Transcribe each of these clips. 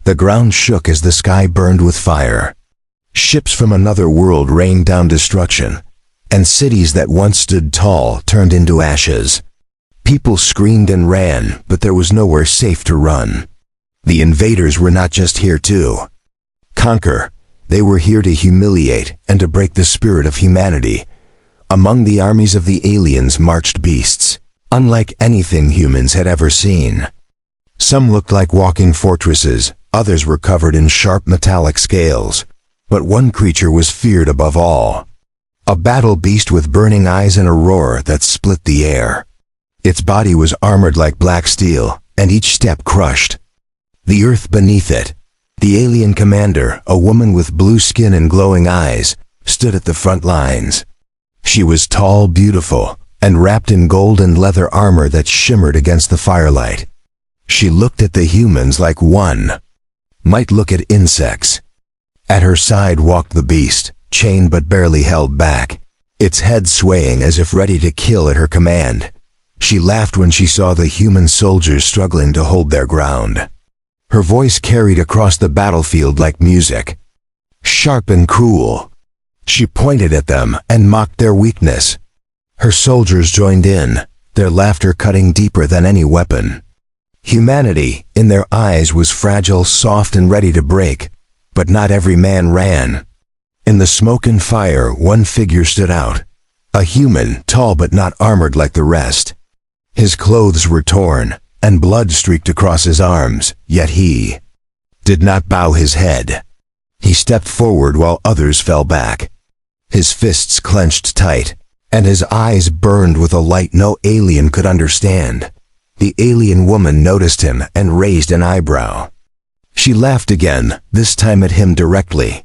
The ground shook as the sky burned with fire. Ships from another world rained down destruction, and cities that once stood tall turned into ashes. People screamed and ran, but there was nowhere safe to run. The invaders were not just here to conquer, they were here to humiliate and to break the spirit of humanity. Among the armies of the aliens marched beasts, unlike anything humans had ever seen. Some looked like walking fortresses, others were covered in sharp metallic scales, but one creature was feared above all. A battle beast with burning eyes and a roar that split the air. Its body was armored like black steel, and each step crushed the earth beneath it. The alien commander, a woman with blue skin and glowing eyes, stood at the front lines. She was tall, beautiful, and wrapped in gold and leather armor that shimmered against the firelight. She looked at the humans like one might look at insects. At her side walked the beast, chained but barely held back, its head swaying as if ready to kill at her command. She laughed when she saw the human soldiers struggling to hold their ground. Her voice carried across the battlefield like music, sharp and cruel. She pointed at them and mocked their weakness. Her soldiers joined in, their laughter cutting deeper than any weapon. Humanity, in their eyes, was fragile, soft, and ready to break, but not every man ran. In the smoke and fire, one figure stood out, a human, tall but not armored like the rest. His clothes were torn, and blood streaked across his arms, yet he did not bow his head. He stepped forward while others fell back. His fists clenched tight, and his eyes burned with a light no alien could understand. The alien woman noticed him and raised an eyebrow. She laughed again, this time at him directly.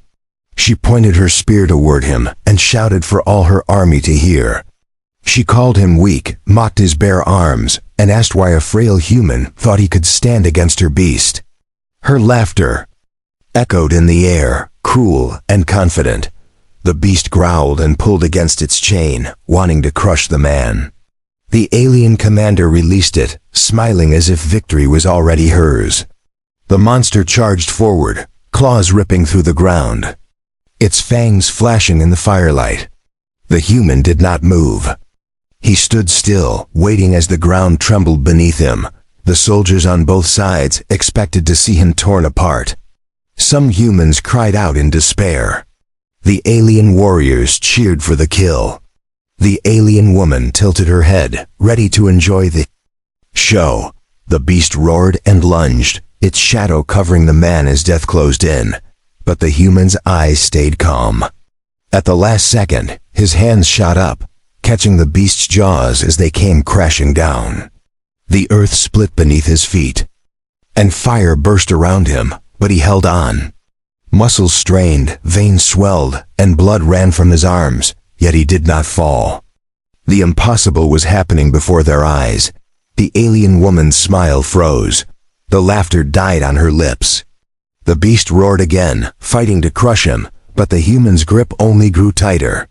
She pointed her spear toward him and shouted for all her army to hear. She called him weak, mocked his bare arms, and asked why a frail human thought he could stand against her beast. Her laughter echoed in the air, cruel and confident. The beast growled and pulled against its chain, wanting to crush the man. The alien commander released it, smiling as if victory was already hers. The monster charged forward, claws ripping through the ground, its fangs flashing in the firelight. The human did not move. He stood still, waiting as the ground trembled beneath him. The soldiers on both sides expected to see him torn apart. Some humans cried out in despair. The alien warriors cheered for the kill. The alien woman tilted her head, ready to enjoy the show. The beast roared and lunged, its shadow covering the man as death closed in. But the human's eyes stayed calm. At the last second, his hands shot up, catching the beast's jaws as they came crashing down. The earth split beneath his feet, and fire burst around him, but he held on. Muscles strained, veins swelled, and blood ran from his arms, yet he did not fall. The impossible was happening before their eyes. The alien woman's smile froze. The laughter died on her lips. The beast roared again, fighting to crush him, but the human's grip only grew tighter.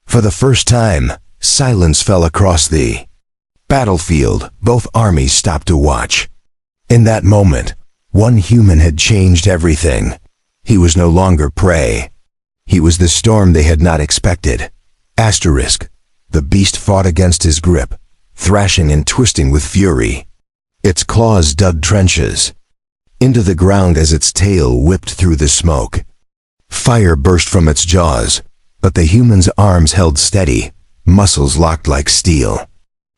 For the first time, silence fell across the battlefield. Both armies stopped to watch. In that moment, one human had changed everything. He was no longer prey. He was the storm they had not expected. Asterisk. The beast fought against his grip, thrashing and twisting with fury. Its claws dug trenches into the ground as its tail whipped through the smoke. Fire burst from its jaws, but the human's arms held steady, muscles locked like steel.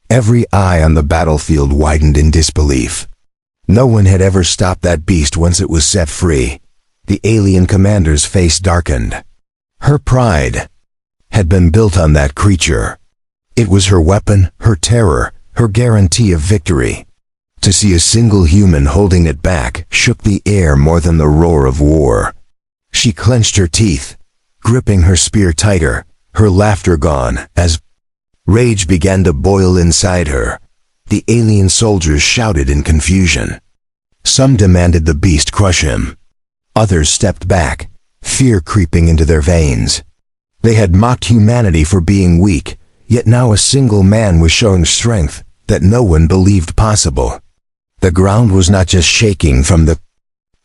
Every eye on the battlefield widened in disbelief. No one had ever stopped that beast once it was set free. The alien commander's face darkened. Her pride had been built on that creature. It was her weapon, her terror, her guarantee of victory. To see a single human holding it back shook the air more than the roar of war. She clenched her teeth, gripping her spear tighter, her laughter gone, as rage began to boil inside her. The alien soldiers shouted in confusion. Some demanded the beast crush him. Others stepped back, fear creeping into their veins. They had mocked humanity for being weak, yet now a single man was showing strength that no one believed possible. The ground was not just shaking from the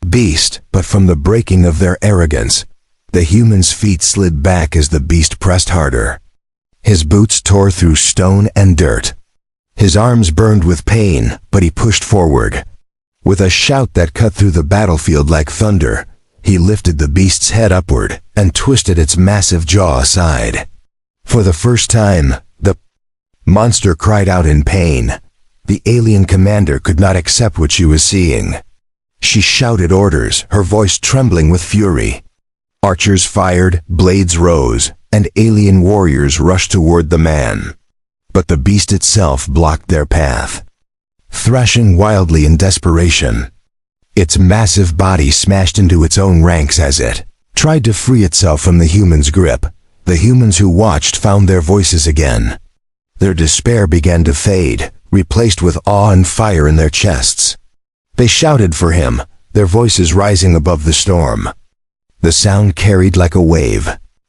beast, but from the breaking of their arrogance, the human's feet slid back as the beast pressed harder. His boots tore through stone and dirt. His arms burned with pain, but he pushed forward. With a shout that cut through the battlefield like thunder, he lifted the beast's head upward and twisted its massive jaw aside. For the first time, the monster cried out in pain. The alien commander could not accept what she was seeing. She shouted orders, her voice trembling with fury. Archers fired, blades rose, and alien warriors rushed toward the man. But the beast itself blocked their path. Thrashing wildly in desperation, its massive body smashed into its own ranks as it tried to free itself from the human's grip. The humans who watched found their voices again. Their despair began to fade, replaced with awe and fire in their chests. They shouted for him, their voices rising above the storm. The sound carried like a wave,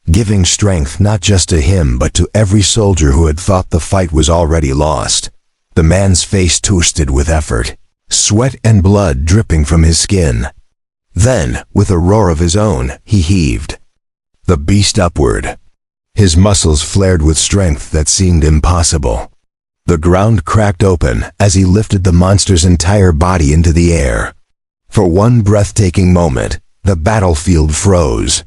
giving strength not just to him but to every soldier who had thought the fight was already lost. The man's face twisted with effort, sweat and blood dripping from his skin. Then, with a roar of his own, he heaved the beast upward. His muscles flared with strength that seemed impossible. The ground cracked open as he lifted the monster's entire body into the air. For one breathtaking moment, the battlefield froze.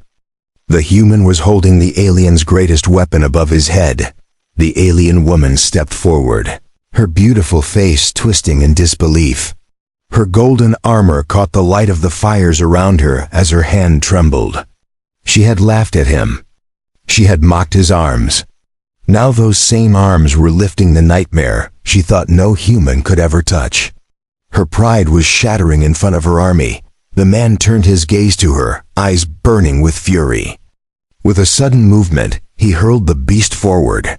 The human was holding the alien's greatest weapon above his head. The alien woman stepped forward, her beautiful face twisting in disbelief. Her golden armor caught the light of the fires around her as her hand trembled. She had laughed at him. She had mocked his arms. Now those same arms were lifting the nightmare she thought no human could ever touch. Her pride was shattering in front of her army. The man turned his gaze to her, eyes burning with fury. With a sudden movement, he hurled the beast forward.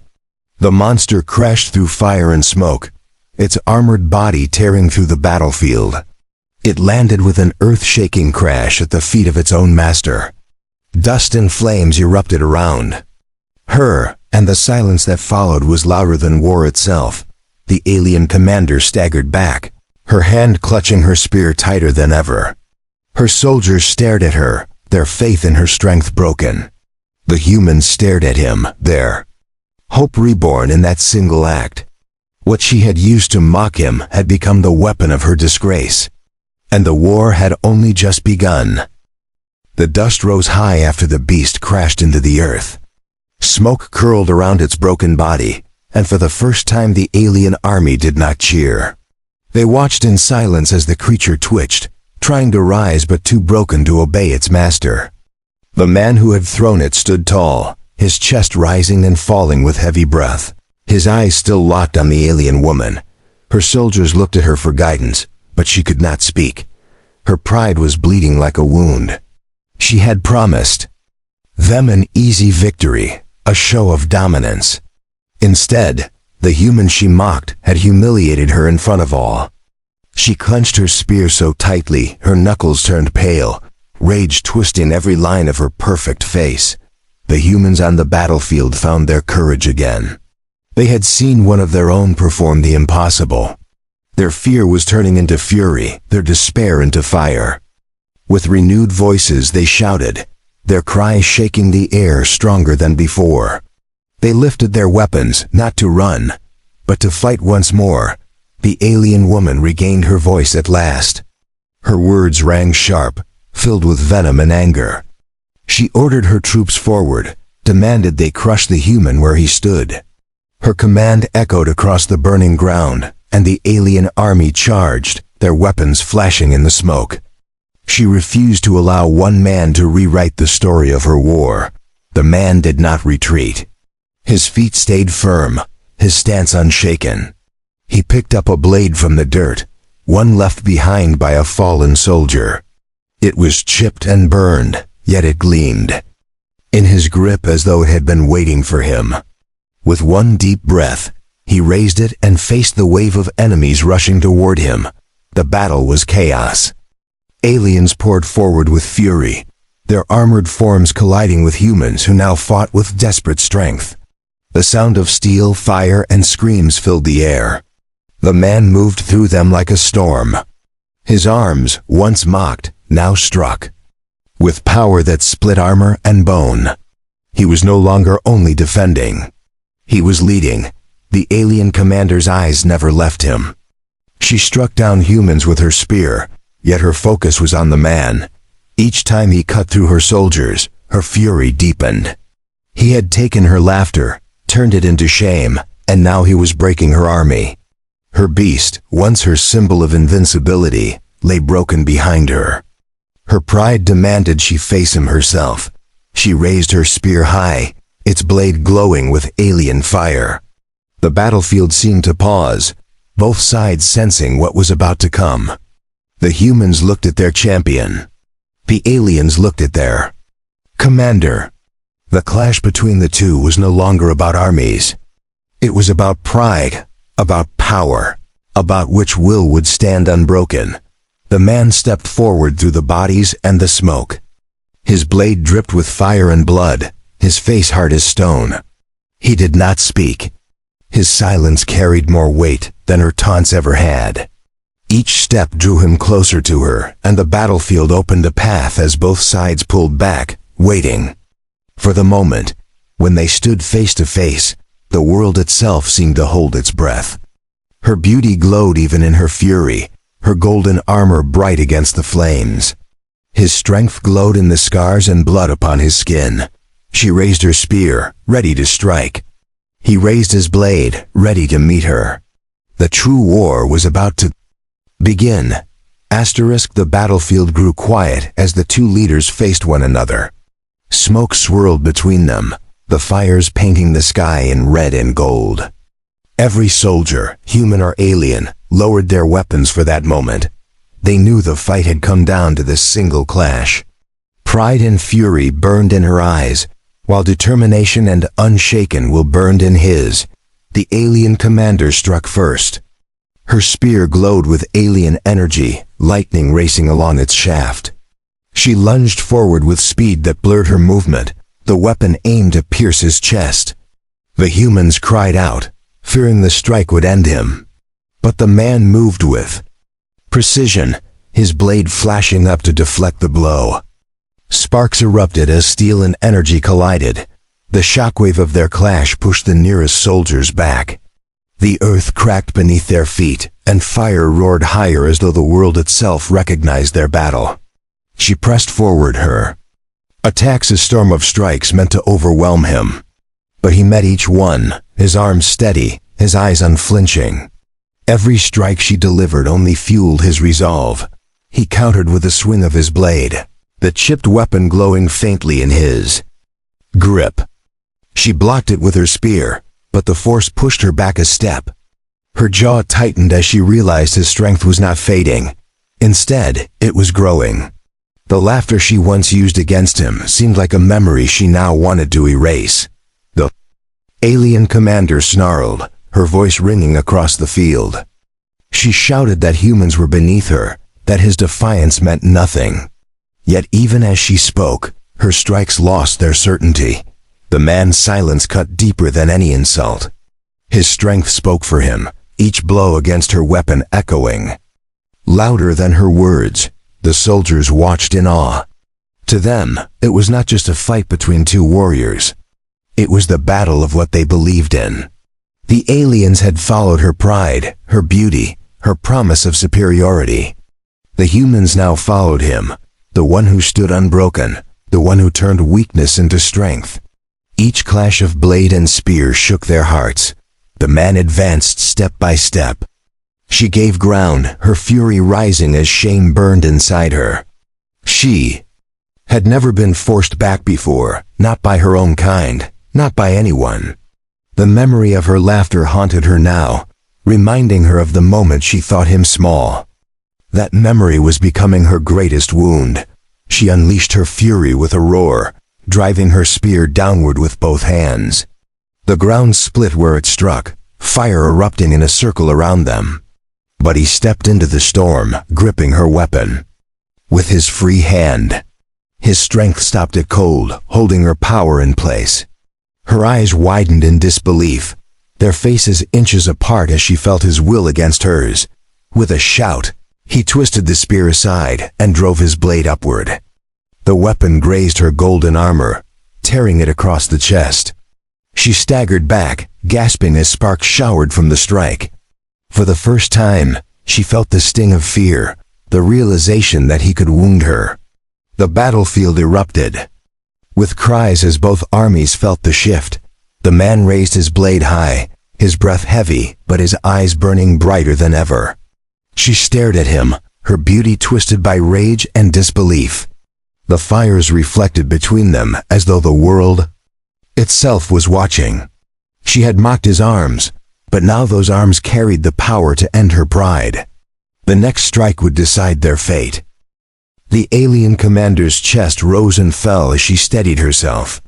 The monster crashed through fire and smoke, its armored body tearing through the battlefield. It landed with an earth-shaking crash at the feet of its own master. Dust and flames erupted around her, and the silence that followed was louder than war itself. The alien commander staggered back, her hand clutching her spear tighter than ever. Her soldiers stared at her, their faith in her strength broken. The humans stared at him, their hope reborn in that single act. What she had used to mock him had become the weapon of her disgrace. And the war had only just begun. The dust rose high after the beast crashed into the earth. Smoke curled around its broken body, and for the first time the alien army did not cheer. They watched in silence as the creature twitched, trying to rise but too broken to obey its master. The man who had thrown it stood tall, his chest rising and falling with heavy breath, his eyes still locked on the alien woman. Her soldiers looked at her for guidance, but she could not speak. Her pride was bleeding like a wound. She had promised them an easy victory, a show of dominance. Instead, the human she mocked had humiliated her in front of all. She clenched her spear so tightly her knuckles turned pale, rage twisting every line of her perfect face. The humans on the battlefield found their courage again. They had seen one of their own perform the impossible. Their fear was turning into fury, their despair into fire. With renewed voices they shouted, their cries shaking the air stronger than before. They lifted their weapons, not to run, but to fight once more. The alien woman regained her voice at last. Her words rang sharp, filled with venom and anger. She ordered her troops forward, demanded they crush the human where he stood. Her command echoed across the burning ground, and the alien army charged, their weapons flashing in the smoke. She refused to allow one man to rewrite the story of her war. The man did not retreat. His feet stayed firm, his stance unshaken. He picked up a blade from the dirt, one left behind by a fallen soldier. It was chipped and burned, yet it gleamed in his grip as though it had been waiting for him. With one deep breath, he raised it and faced the wave of enemies rushing toward him. The battle was chaos. Aliens poured forward with fury, their armored forms colliding with humans who now fought with desperate strength. The sound of steel, fire, and screams filled the air. The man moved through them like a storm. His arms, once mocked, now struck. With power that split armor and bone. He was no longer only defending. He was leading. The alien commander's eyes never left him. She struck down humans with her spear, yet her focus was on the man. Each time he cut through her soldiers, her fury deepened. He had taken her laughter, turned it into shame, and now he was breaking her army. Her beast, once her symbol of invincibility, lay broken behind her. Her pride demanded she face him herself. She raised her spear high, its blade glowing with alien fire. The battlefield seemed to pause, both sides sensing what was about to come. The humans looked at their champion. The aliens looked at their commander. The clash between the two was no longer about armies. It was about pride, about power, about which will would stand unbroken. The man stepped forward through the bodies and the smoke. His blade dripped with fire and blood, his face hard as stone. He did not speak. His silence carried more weight than her taunts ever had. Each step drew him closer to her, and the battlefield opened a path as both sides pulled back, waiting. For the moment, when they stood face to face, the world itself seemed to hold its breath. Her beauty glowed even in her fury, her golden armor bright against the flames. His strength glowed in the scars and blood upon his skin. She raised her spear, ready to strike. He raised his blade, ready to meet her. The true war was about to begin. The battlefield grew quiet as the two leaders faced one another. Smoke swirled between them, the fires painting the sky in red and gold. Every soldier, human or alien, lowered their weapons for that moment. They knew the fight had come down to this single clash. Pride and fury burned in her eyes, while determination and unshaken will burned in his. The alien commander struck first. Her spear glowed with alien energy, lightning racing along its shaft. She lunged forward with speed that blurred her movement, the weapon aimed to pierce his chest. The humans cried out, fearing the strike would end him. But the man moved with precision, his blade flashing up to deflect the blow. Sparks erupted as steel and energy collided. The shockwave of their clash pushed the nearest soldiers back. The earth cracked beneath their feet, and fire roared higher as though the world itself recognized their battle. She pressed forward her attacks, a storm of strikes meant to overwhelm him. But he met each one, his arms steady, his eyes unflinching. Every strike she delivered only fueled his resolve. He countered with a swing of his blade, the chipped weapon glowing faintly in his grip. She blocked it with her spear, but the force pushed her back a step. Her jaw tightened as she realized his strength was not fading. Instead, it was growing. The laughter she once used against him seemed like a memory she now wanted to erase. The alien commander snarled, her voice ringing across the field. She shouted that humans were beneath her, that his defiance meant nothing. Yet even as she spoke, her strikes lost their certainty. The man's silence cut deeper than any insult. His strength spoke for him, each blow against her weapon echoing louder than her words. The soldiers watched in awe. To them, it was not just a fight between two warriors. It was the battle of what they believed in. The aliens had followed her pride, her beauty, her promise of superiority. The humans now followed him, the one who stood unbroken, the one who turned weakness into strength. Each clash of blade and spear shook their hearts. The man advanced step by step. She gave ground, her fury rising as shame burned inside her. She had never been forced back before, not by her own kind, not by anyone. The memory of her laughter haunted her now, reminding her of the moment she thought him small. That memory was becoming her greatest wound. She unleashed her fury with a roar, driving her spear downward with both hands. The ground split where it struck, fire erupting in a circle around them. But he stepped into the storm, gripping her weapon. With his free hand, his strength stopped it cold, holding her power in place. Her eyes widened in disbelief, their faces inches apart as she felt his will against hers. With a shout, He twisted the spear aside and drove his blade upward. The weapon grazed her golden armor, tearing it across the chest. She staggered back, gasping as sparks showered from the strike. For the first time, she felt the sting of fear, the realization that he could wound her. The battlefield erupted. With cries as both armies felt the shift, the man raised his blade high, his breath heavy, but his eyes burning brighter than ever. She stared at him, her beauty twisted by rage and disbelief. The fires reflected between them as though the world itself was watching. She had mocked his arms, but now those arms carried the power to end her pride. The next strike would decide their fate. The alien commander's chest rose and fell as she steadied herself.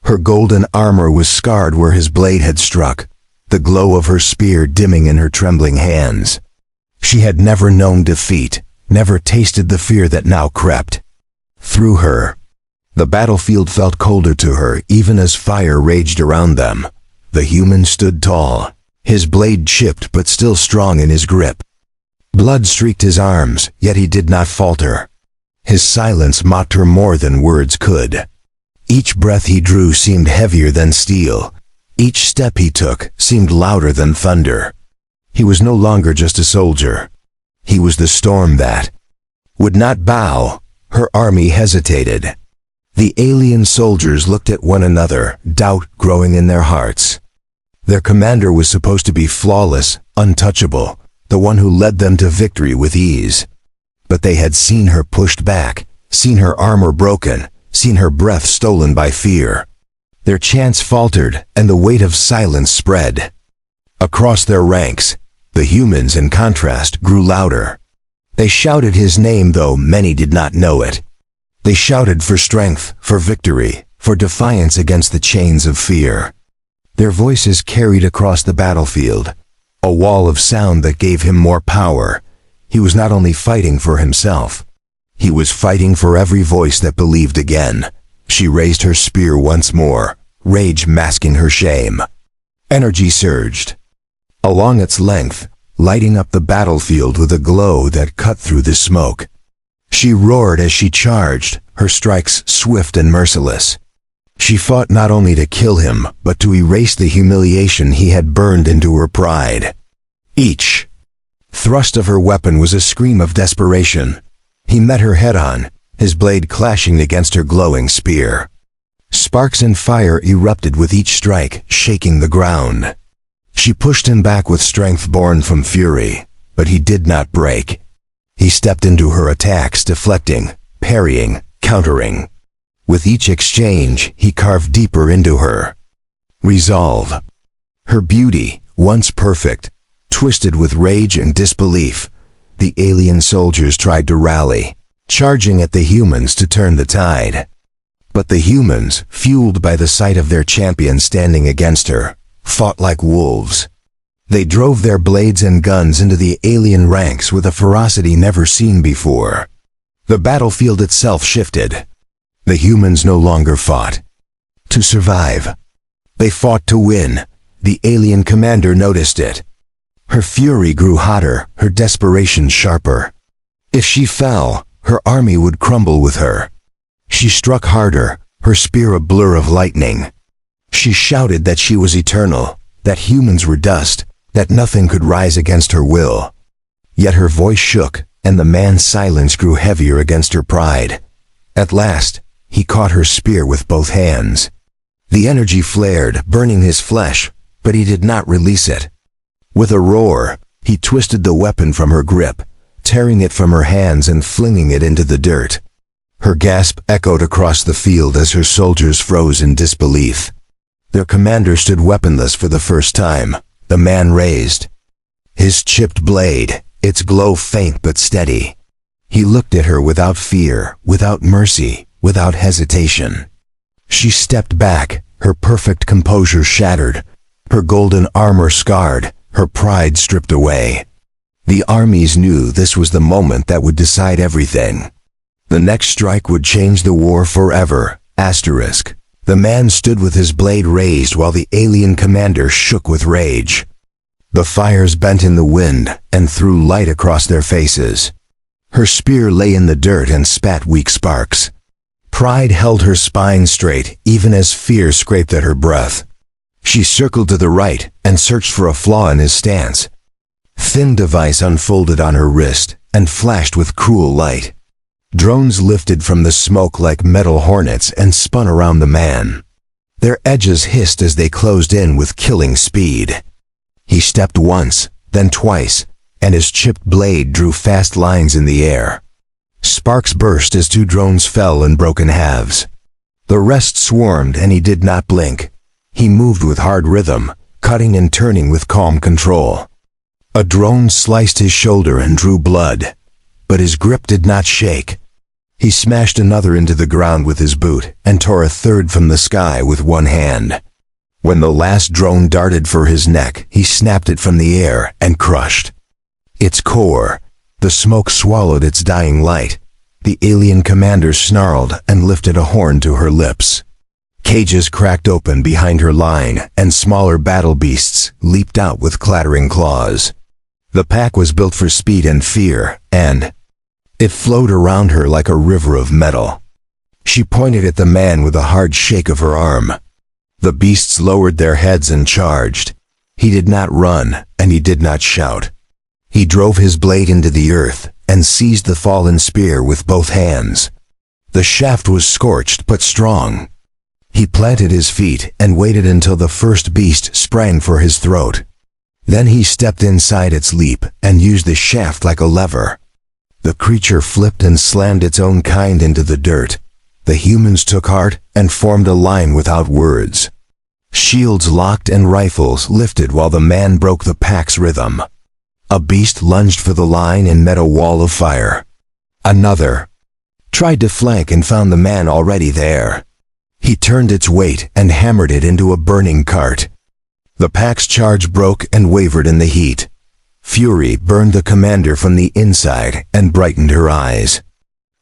Her golden armor was scarred where his blade had struck, the glow of her spear dimming in her trembling hands. She had never known defeat, never tasted the fear that now crept through her. The battlefield felt colder to her even as fire raged around them. The human stood tall, his blade chipped but still strong in his grip. Blood streaked his arms, yet he did not falter. His silence mocked her more than words could. Each breath he drew seemed heavier than steel. Each step he took seemed louder than thunder. He was no longer just a soldier. He was the storm that would not bow. Her army hesitated. The alien soldiers looked at one another, doubt growing in their hearts. Their commander was supposed to be flawless, untouchable, the one who led them to victory with ease. But they had seen her pushed back, seen her armor broken, seen her breath stolen by fear. Their chants faltered, and the weight of silence spread. Across their ranks, the humans, in contrast, grew louder. They shouted his name, though many did not know it. They shouted for strength, for victory, for defiance against the chains of fear. Their voices carried across the battlefield, a wall of sound that gave him more power. He was not only fighting for himself, he was fighting for every voice that believed again. She raised her spear once more, rage masking her shame. Energy surged along its length, lighting up the battlefield with a glow that cut through the smoke. She roared as she charged, her strikes swift and merciless. She fought not only to kill him, but to erase the humiliation he had burned into her pride. Each thrust of her weapon was a scream of desperation. He met her head-on, his blade clashing against her glowing spear. Sparks and fire erupted with each strike, shaking the ground. She pushed him back with strength born from fury, but he did not break. He stepped into her attacks, deflecting, parrying, countering. With each exchange, he carved deeper into her resolve. Her beauty, once perfect, twisted with rage and disbelief. The alien soldiers tried to rally, charging at the humans to turn the tide. But the humans, fueled by the sight of their champion standing against her, fought like wolves. They drove their blades and guns into the alien ranks with a ferocity never seen before. The battlefield itself shifted. The humans no longer fought to survive. They fought to win. The alien commander noticed it. Her fury grew hotter, her desperation sharper. If she fell, her army would crumble with her. She struck harder, her spear a blur of lightning. She shouted that she was eternal, that humans were dust, that nothing could rise against her will. Yet her voice shook, and the man's silence grew heavier against her pride. At last, he caught her spear with both hands. The energy flared, burning his flesh, but he did not release it. With a roar, he twisted the weapon from her grip, tearing it from her hands and flinging it into the dirt. Her gasp echoed across the field as her soldiers froze in disbelief. Their commander stood weaponless for the first time. The man raised his chipped blade, its glow faint but steady. He looked at her without fear, without mercy, without hesitation. She stepped back, her perfect composure shattered, her golden armor scarred, her pride stripped away. The armies knew this was the moment that would decide everything. The next strike would change the war forever. Asterisk. The man stood with his blade raised while the alien commander shook with rage. The fires bent in the wind and threw light across their faces. Her spear lay in the dirt and spat weak sparks. Pride held her spine straight, even as fear scraped at her breath. She circled to the right and searched for a flaw in his stance. Thin device unfolded on her wrist and flashed with cruel light. Drones lifted from the smoke like metal hornets and spun around the man. Their edges hissed as they closed in with killing speed. He stepped once, then twice, and his chipped blade drew fast lines in the air. Sparks burst as 2 drones fell in broken halves. The rest swarmed and he did not blink. He moved with hard rhythm, cutting and turning with calm control. A drone sliced his shoulder and drew blood, but his grip did not shake. He smashed another into the ground with his boot and tore a third from the sky with one hand. When the last drone darted for his neck, he snapped it from the air and crushed its core. The smoke swallowed its dying light. The alien commander snarled and lifted a horn to her lips. Cages cracked open behind her line, and smaller battle beasts leaped out with clattering claws. The pack was built for speed and fear, and it flowed around her like a river of metal. She pointed at the man with a hard shake of her arm. The beasts lowered their heads and charged. He did not run, and he did not shout. He drove his blade into the earth and seized the fallen spear with both hands. The shaft was scorched but strong. He planted his feet and waited until the first beast sprang for his throat. Then he stepped inside its leap and used the shaft like a lever. The creature flipped and slammed its own kind into the dirt. The humans took heart and formed a line without words. Shields locked and rifles lifted while the man broke the pack's rhythm. A beast lunged for the line and met a wall of fire. Another tried to flank and found the man already there. He turned its weight and hammered it into a burning cart. The pack's charge broke and wavered in the heat. Fury burned the commander from the inside and brightened her eyes.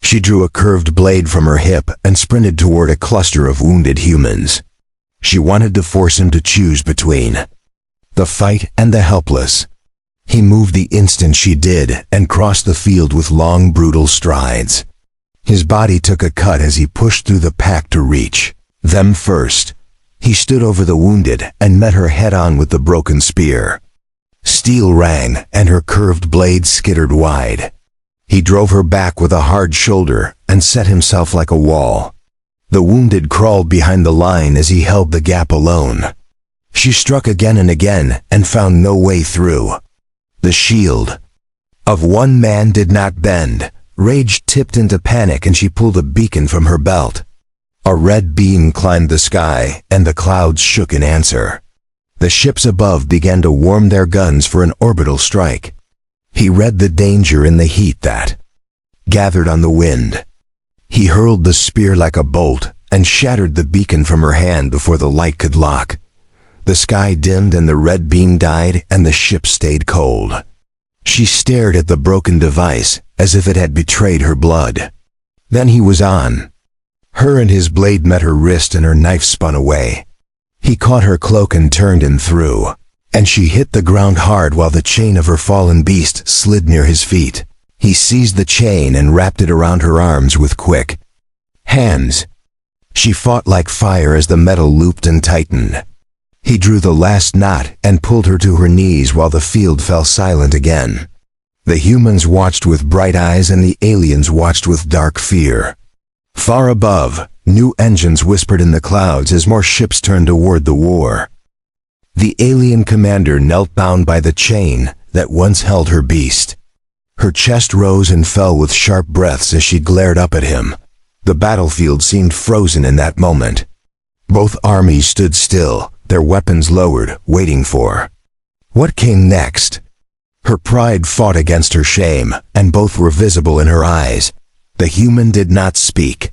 She drew a curved blade from her hip and sprinted toward a cluster of wounded humans. She wanted to force him to choose between the fight and the helpless. He moved the instant she did and crossed the field with long, brutal strides. His body took a cut as he pushed through the pack to reach them first. He stood over the wounded and met her head-on with the broken spear. Steel rang, and her curved blade skittered wide. He drove her back with a hard shoulder and set himself like a wall. The wounded crawled behind the line as he held the gap alone. She struck again and again and found no way through. The shield of one man did not bend. Rage tipped into panic and she pulled a beacon from her belt. A red beam climbed the sky and the clouds shook in answer. The ships above began to warm their guns for an orbital strike. He read the danger in the heat that gathered on the wind. He hurled the spear like a bolt and shattered the beacon from her hand before the light could lock. The sky dimmed and the red beam died and the ship stayed cold. She stared at the broken device as if it had betrayed her blood. Then he was on her and his blade met her wrist and her knife spun away. He caught her cloak and turned him through, and she hit the ground hard while the chain of her fallen beast slid near his feet. He seized the chain and wrapped it around her arms with quick hands. She fought like fire as the metal looped and tightened. He drew the last knot and pulled her to her knees while the field fell silent again. The humans watched with bright eyes and the aliens watched with dark fear. Far above, new engines whispered in the clouds as more ships turned toward the war. The alien commander knelt bound by the chain that once held her beast. Her chest rose and fell with sharp breaths as she glared up at him. The battlefield seemed frozen in that moment. Both armies stood still, their weapons lowered, waiting for what came next. Her pride fought against her shame, and both were visible in her eyes. The human did not speak.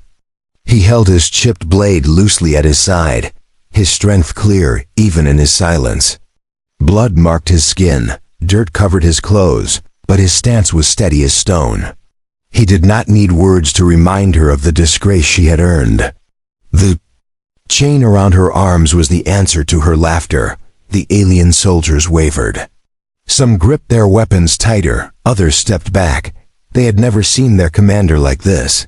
He held his chipped blade loosely at his side, his strength clear even in his silence. Blood marked his skin, dirt covered his clothes, but his stance was steady as stone. He did not need words to remind her of the disgrace she had earned. The chain around her arms was the answer to her laughter. The alien soldiers wavered. Some gripped their weapons tighter, others stepped back. They had never seen their commander like this.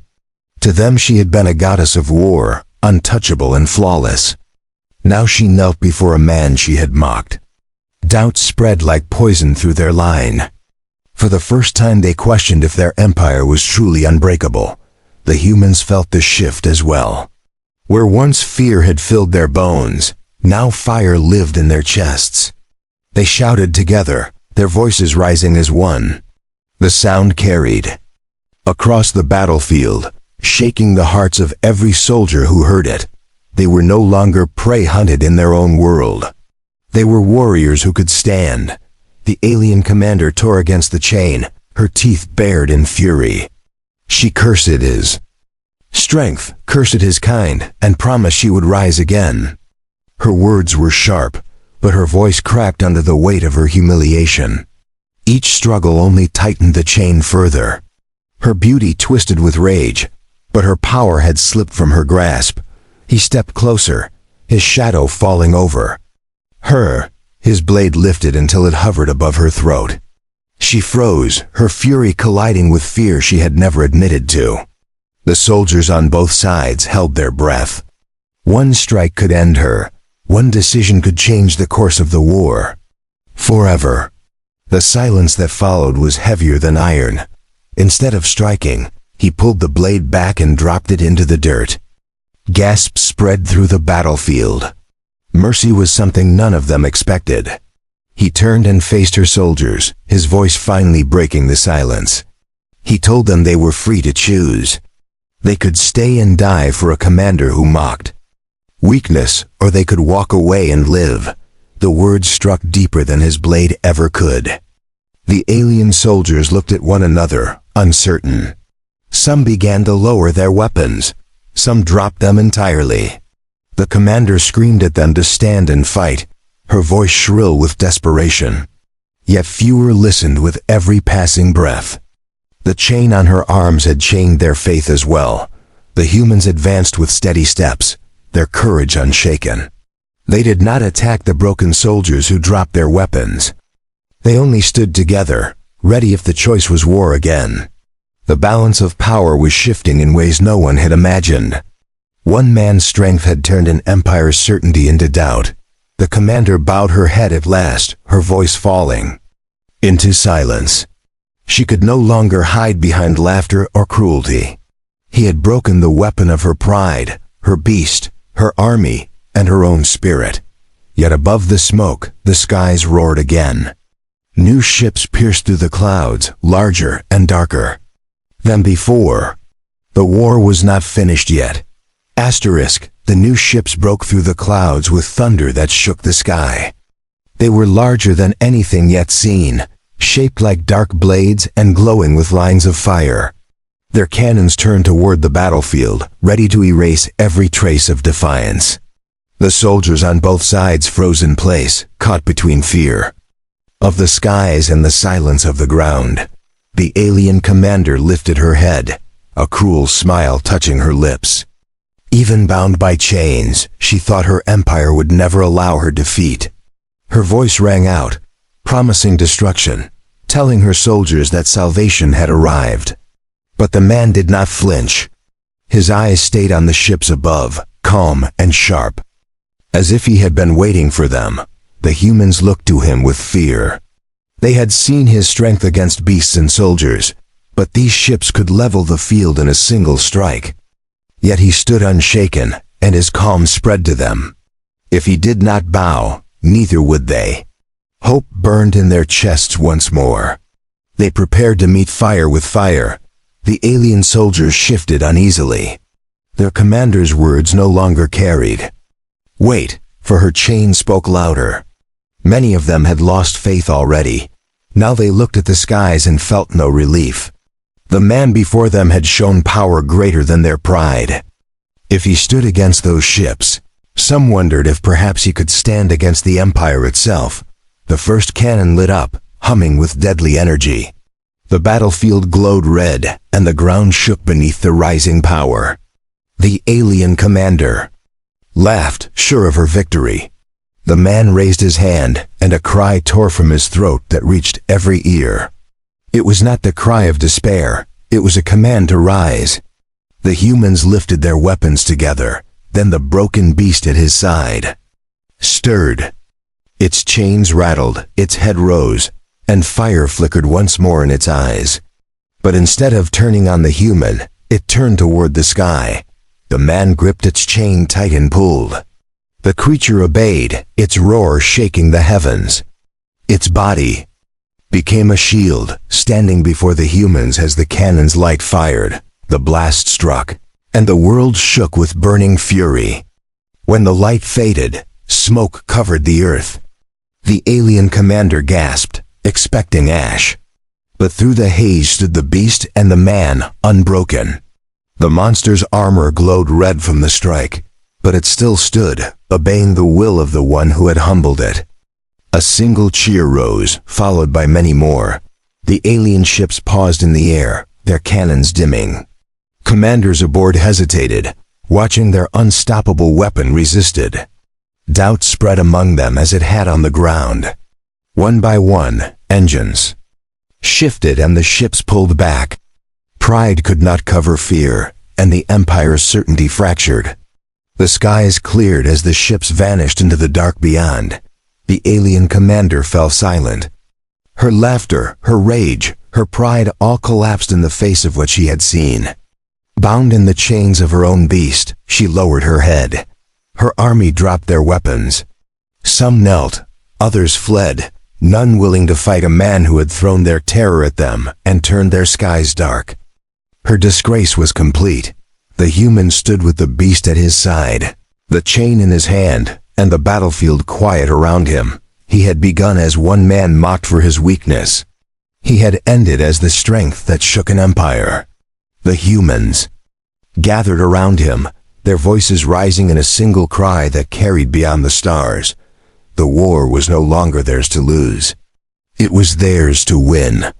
To them she had been a goddess of war, untouchable and flawless. Now she knelt before a man she had mocked. Doubt spread like poison through their line. For the first time they questioned if their empire was truly unbreakable. The humans felt the shift as well. Where once fear had filled their bones, now fire lived in their chests. They shouted together, their voices rising as one. The sound carried across the battlefield, shaking the hearts of every soldier who heard it. They were no longer prey hunted in their own world. They were warriors who could stand. The alien commander tore against the chain, her teeth bared in fury. She cursed his strength, cursed his kind, and promised she would rise again. Her words were sharp, but her voice cracked under the weight of her humiliation. Each struggle only tightened the chain further. Her beauty twisted with rage, but her power had slipped from her grasp. He stepped closer, his shadow falling over her. His blade lifted until it hovered above her throat. She froze, her fury colliding with fear she had never admitted to. The soldiers on both sides held their breath. One strike could end her. One decision could change the course of the war. Forever. The silence that followed was heavier than iron. Instead of striking, he pulled the blade back and dropped it into the dirt. Gasps spread through the battlefield. Mercy was something none of them expected. He turned and faced her soldiers, his voice finally breaking the silence. He told them they were free to choose. They could stay and die for a commander who mocked weakness, or they could walk away and live. The words struck deeper than his blade ever could. The alien soldiers looked at one another, uncertain. Some began to lower their weapons. Some dropped them entirely. The commander screamed at them to stand and fight, her voice shrill with desperation. Yet fewer listened with every passing breath. The chain on her arms had chained their faith as well. The humans advanced with steady steps, their courage unshaken. They did not attack the broken soldiers who dropped their weapons. They only stood together, ready if the choice was war again. The balance of power was shifting in ways no one had imagined. One man's strength had turned an empire's certainty into doubt. The commander bowed her head at last, her voice falling into silence. She could no longer hide behind laughter or cruelty. He had broken the weapon of her pride, her beast, her army, and her own spirit. Yet above the smoke, the skies roared again. New ships pierced through the clouds, larger and darker than before. The war was not finished yet. The new ships broke through the clouds with thunder that shook the sky. They were larger than anything yet seen, shaped like dark blades and glowing with lines of fire. Their cannons turned toward the battlefield, ready to erase every trace of defiance. The soldiers on both sides froze in place, caught between fear of the skies and the silence of the ground. The alien commander lifted her head, a cruel smile touching her lips. Even bound by chains, she thought her empire would never allow her defeat. Her voice rang out, promising destruction, telling her soldiers that salvation had arrived. But the man did not flinch. His eyes stayed on the ships above, calm and sharp. As if he had been waiting for them, the humans looked to him with fear. They had seen his strength against beasts and soldiers, but these ships could level the field in a single strike. Yet he stood unshaken, and his calm spread to them. If he did not bow, neither would they. Hope burned in their chests once more. They prepared to meet fire with fire. The alien soldiers shifted uneasily. Their commander's words no longer carried weight, for her chain spoke louder. Many of them had lost faith already. Now they looked at the skies and felt no relief. The man before them had shown power greater than their pride. If he stood against those ships, some wondered if perhaps he could stand against the empire itself. The first cannon lit up, humming with deadly energy. The battlefield glowed red, and the ground shook beneath the rising power. The alien commander laughed, sure of her victory. The man raised his hand, and a cry tore from his throat that reached every ear. It was not the cry of despair, it was a command to rise. The humans lifted their weapons together, then the broken beast at his side stirred. Its chains rattled, its head rose, and fire flickered once more in its eyes. But instead of turning on the human, it turned toward the sky. The man gripped its chain tight and pulled. The creature obeyed, its roar shaking the heavens. Its body became a shield, standing before the humans as the cannon's light fired. The blast struck, and the world shook with burning fury. When the light faded, smoke covered the earth. The alien commander gasped, expecting ash. But through the haze stood the beast and the man, unbroken. The monster's armor glowed red from the strike, but it still stood, obeying the will of the one who had humbled it. A single cheer rose, followed by many more. The alien ships paused in the air, their cannons dimming. Commanders aboard hesitated, watching their unstoppable weapon resisted. Doubt spread among them as it had on the ground. One by one, engines shifted and the ships pulled back. Pride could not cover fear, and the Empire's certainty fractured. The skies cleared as the ships vanished into the dark beyond. The alien commander fell silent. Her laughter, her rage, her pride all collapsed in the face of what she had seen. Bound in the chains of her own beast, she lowered her head. Her army dropped their weapons. Some knelt, others fled, none willing to fight a man who had thrown their terror at them and turned their skies dark. Her disgrace was complete. The human stood with the beast at his side, the chain in his hand, and the battlefield quiet around him. He had begun as one man mocked for his weakness. He had ended as the strength that shook an empire. The humans gathered around him, their voices rising in a single cry that carried beyond the stars. The war was no longer theirs to lose. It was theirs to win.